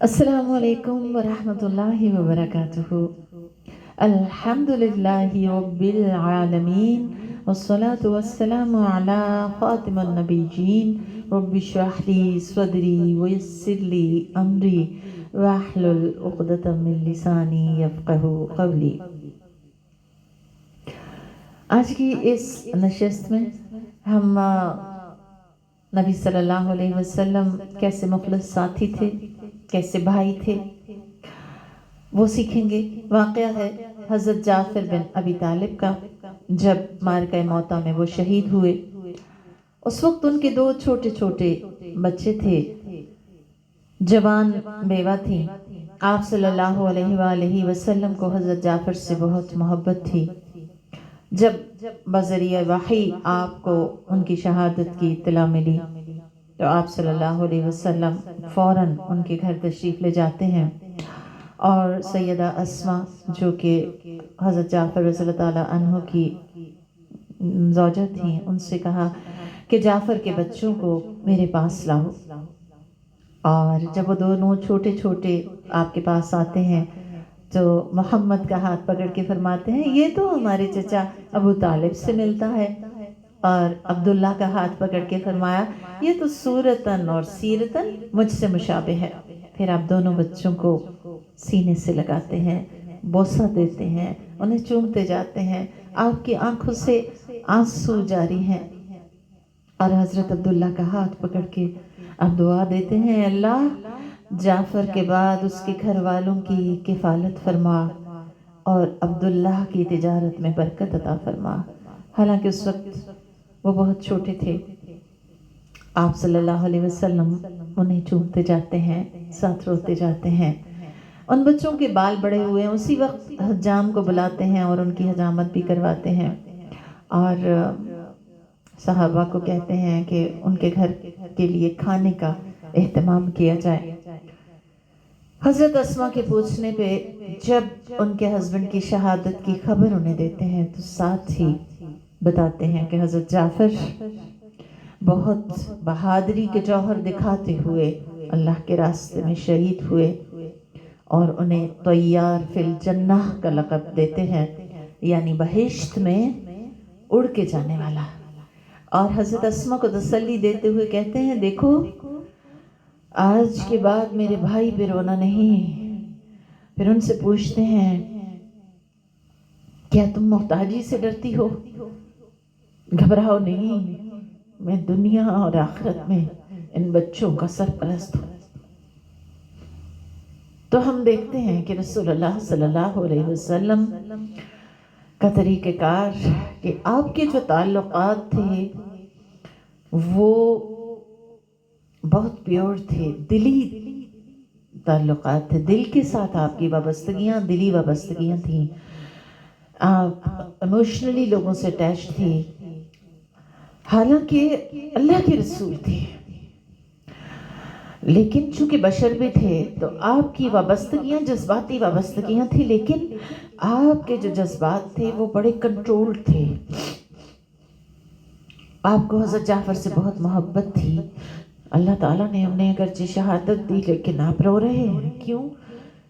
السلام علیکم ورحمۃ اللہ وبرکاتہ۔ الحمد للہ رب العالمین والصلاة والسلام علی خاتم النبیین رب اشرح لی صدری ویسر لی امری واحلل عقدۃ من لسانی یفقہوا قولی۔ آج کی اس نشست میں ہم نبی صلی اللہ علیہ وسلم کیسے مخلص ساتھی تھے، کیسے بھائی تھے، وہ سیکھیں گے۔ واقعہ ہے حضرت جعفر بن ابی طالب کا، جب معرکہ موطا میں وہ شہید ہوئے، اس وقت ان کے دو چھوٹے چھوٹے بچے تھے، جوان بیوہ تھیں۔ آپ صلی اللہ علیہ وآلہ وسلم کو حضرت جعفر سے بہت محبت تھی۔ جب بذریعہ وحی آپ کو ان کی شہادت کی اطلاع ملی تو آپ صلی اللہ علیہ وسلم فوراً ان کے گھر تشریف لے جاتے ہیں، اور سیدہ اسماء جو کہ حضرت جعفر رضی اللہ تعالیٰ عنہ کی زوجہ تھیں، ان سے کہا کہ جعفر کے بچوں کو میرے پاس لاؤ۔ اور جب وہ دونوں چھوٹے چھوٹے آپ کے پاس آتے ہیں تو محمد کا ہاتھ پکڑ کے فرماتے ہیں یہ تو ہمارے چچا ابو طالب سے ملتا ہے، اور عبداللہ کا ہاتھ پکڑ کے فرمایا یہ تو صورتاً اور سیرتاً مجھ سے مشابہ ہے۔ پھر آپ دونوں بچوں کو سینے سے لگاتے ہیں، بوسہ دیتے ہیں، انہیں چومتے جاتے ہیں، آپ کی آنکھوں سے آنسو جاری ہیں، اور حضرت عبداللہ کا ہاتھ پکڑ کے آپ دعا دیتے ہیں اللہ جعفر کے بعد اس کے گھر والوں کی کفالت فرما اور عبداللہ کی تجارت میں برکت عطا فرما۔ حالانکہ اس وقت وہ بہت چھوٹے تھے، آپ صلی اللہ علیہ وسلم انہیں چومتے جاتے ہیں، ساتھ روتے جاتے ہیں۔ ان بچوں کے بال بڑے ہوئے ہیں، اسی وقت حجام کو بلاتے ہیں اور ان کی حجامت بھی کرواتے ہیں، اور صحابہ کو کہتے ہیں کہ ان کے گھر کے لیے کھانے کا اہتمام کیا جائے۔ حضرت اسماء کے پوچھنے پہ جب ان کے ہسبینڈ کی شہادت کی خبر انہیں دیتے ہیں تو ساتھ ہی بتاتے ہیں کہ حضرت جعفر بہت بہادری کے جوہر دکھاتے ہوئے اللہ کے راستے میں شہید ہوئے، اور انہیں طیار فی الجنہ کا لقب دیتے ہیں، یعنی بہشت میں اڑ کے جانے والا۔ اور حضرت اسماء کو تسلی دیتے ہوئے کہتے ہیں دیکھو آج کے بعد میرے بھائی پہ رونا نہیں۔ پھر ان سے پوچھتے ہیں کیا تم محتاجی سے ڈرتی ہو؟ گھبراؤ نہیں، میں دنیا اور آخرت میں ان بچوں کا سرپرست ہوں۔ تو ہم دیکھتے ہیں کہ رسول اللہ صلی اللہ علیہ وسلم کا طریقہ کار کہ آپ کے جو تعلقات تھے وہ بہت پیور تھے، دلی تعلقات تھے، دل کے ساتھ آپ کی وابستگیاں دلی وابستگیاں تھیں، آپ ایموشنلی لوگوں سے اٹیچ تھی، حالانکہ اللہ کے رسول تھے، لیکن چونکہ بشر بھی تھے تو آپ کی وابستگیاں جذباتی وابستگیاں تھیں، لیکن آپ کے جو جذبات تھے وہ بڑے کنٹرول تھے۔ آپ کو حضرت جعفر سے بہت محبت تھی، اللہ تعالیٰ نے انہیں اگرچہ شہادت دی لیکن آپ رو رہے ہیں، کیوں؟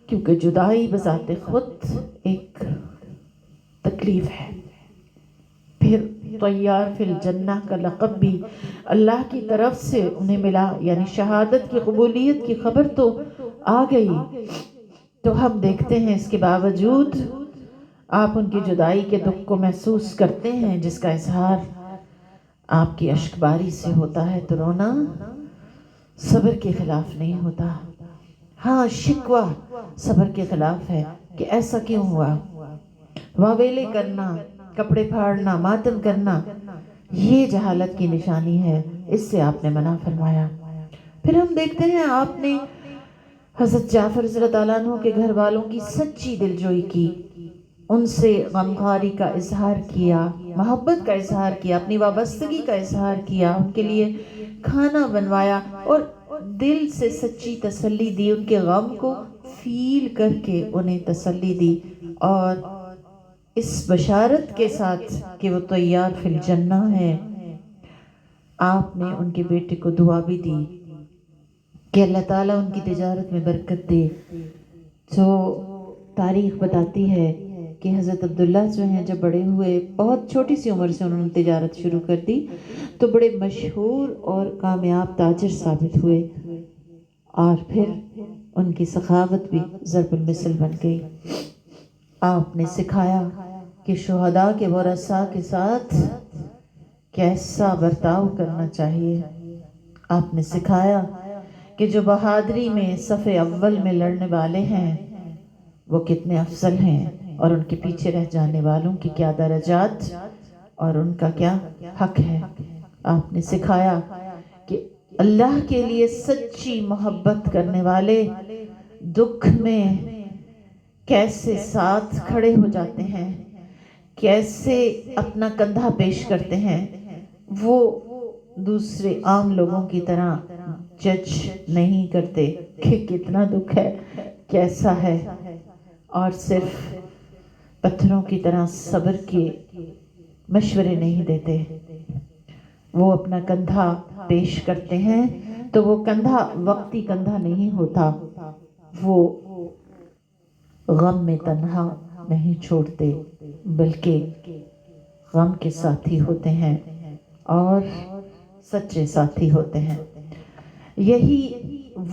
کیونکہ جدائی بذات خود ایک تکلیف ہے۔ پھر طیار فی الجنہ کا لقب بھی اللہ کی طرف سے انہیں ملا، یعنی شہادت کی قبولیت کی خبر تو آ گئی، تو ہم دیکھتے ہیں اس کے باوجود آپ ان کی جدائی کے دکھ کو محسوس کرتے ہیں، جس کا اظہار آپ کی اشک باری سے ہوتا ہے، تو رونا صبر کے خلاف نہیں ہوتا۔ ہاں شکوہ صبر کے خلاف ہے کہ ایسا کیوں ہوا، واویلے کرنا، کپڑے پھاڑنا، ماتم کرنا، یہ جہالت کی نشانی ہے، اس سے آپ نے منع فرمایا۔ پھر ہم دیکھتے ہیں آپ نے حضرت جعفر رضی اللہ تعالیٰ عنہ کے گھر والوں کی سچی دلجوئی کی، ان سے غمخواری کا اظہار کیا، محبت کا اظہار کیا، اپنی وابستگی کا اظہار کیا، ان کے لیے کھانا بنوایا اور دل سے سچی تسلی دی، ان کے غم کو فیل کر کے انہیں تسلی دی، اور اس بشارت کے ساتھ کہ وہ طیار فی الجنہ ہے، آپ نے ان کے بیٹے کو دعا بھی دی کہ اللہ تعالیٰ ان کی تجارت میں برکت دے۔ تو تاریخ بتاتی ہے کہ حضرت عبداللہ جو ہیں جب بڑے ہوئے، بہت چھوٹی سی عمر سے انہوں نے تجارت شروع کر دی، تو بڑے مشہور اور کامیاب تاجر ثابت ہوئے، اور پھر ان کی سخاوت بھی ضرب المثل بن گئی۔ آپ نے سکھایا کہ شہداء کے ورثاء کے ساتھ کیسا برتاؤ کرنا چاہیے۔ آپ نے سکھایا کہ جو بہادری میں صف اول میں لڑنے والے ہیں وہ کتنے افضل ہیں، اور ان کے پیچھے رہ جانے والوں کی کیا درجات اور ان کا کیا حق ہے۔ آپ نے سکھایا کہ اللہ کے لیے سچی محبت کرنے والے دکھ میں کیسے ساتھ کھڑے ہو جاتے ہیں، کیسے اپنا کندھا پیش کرتے ہیں۔ وہ دوسرے عام لوگوں کی طرح جج نہیں کرتے کہ کتنا دکھ ہے، کیسا ہے، اور صرف پتھروں کی طرح صبر کے مشورے نہیں دیتے۔ وہ اپنا کندھا پیش کرتے ہیں تو وہ کندھا وقتی کندھا نہیں ہوتا، وہ غم میں تنہا نہیں چھوڑتے بلکہ غم کے ساتھی ہوتے ہیں اور سچے ساتھی ہوتے ہیں۔ یہی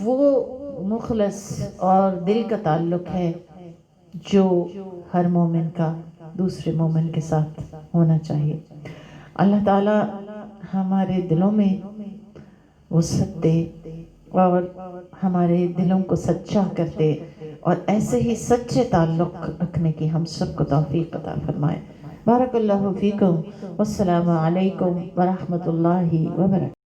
وہ مخلص اور دل کا تعلق ہے جو ہر مومن کا دوسرے مومن کے ساتھ ہونا چاہیے۔ اللہ تعالی ہمارے دلوں میں وسعت دے اور ہمارے دلوں کو سچا کر دے، اور ایسے ہی سچے تعلق رکھنے کی ہم سب کو توفیق عطا فرمائے۔ بارک اللہ فیکم، والسلام علیکم ورحمۃ اللہ وبرکاتہ۔